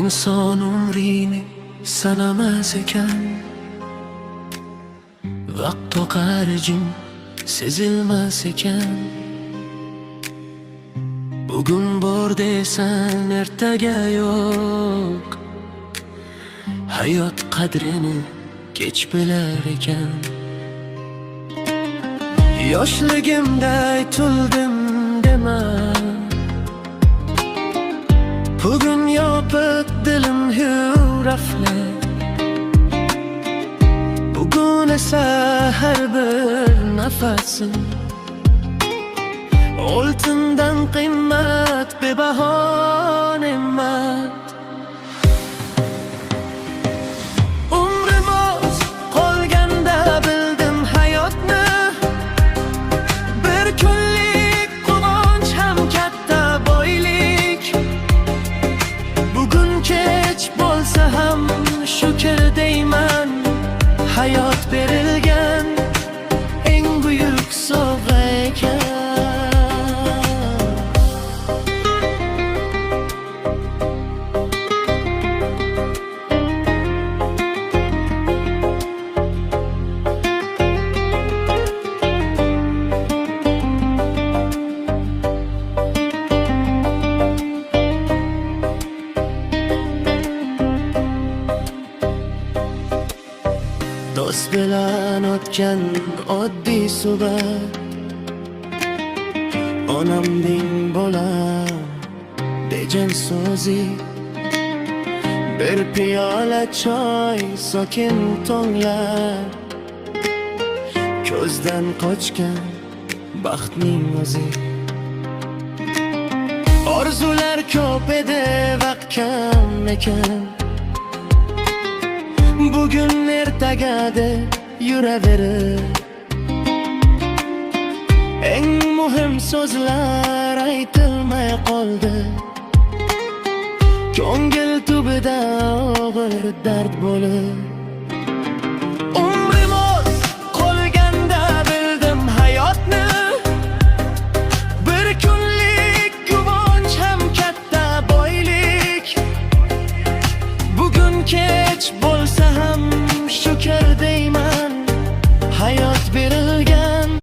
inson umrini sanamas ekan. Vaqt oqar jim sezilmas ekan. Bugun bor desan ertaga yo'q. Hayot qadrini kech bilar ekan. Yoshligimda aytildim dema, bugun yopiq dilim huraflar. Bugun esa har bir nafasim oltindan qimmat, bebaho ne'mat. Umrimiz qolganda bildim hayotni, bir kunlik quvonch ham katta boylik. Bugun kech bo'lsa ham shukr deyman, hayot berilgan eng buyuk sovg'a ekan. Do'st bilan o'tgan oddiy suhbat, onamning bolam bejan so'zi, bir piyola choy, sokin tonglar, ko'zdan qochgan baxtning o'zi. Orzular ko'p edi, vaqt kam ekan. Bugun ertaga deb yuraverib, eng muhim so'zlar aytilmay qoldi. Ko'ngil tubida og'ir dard bo'lib,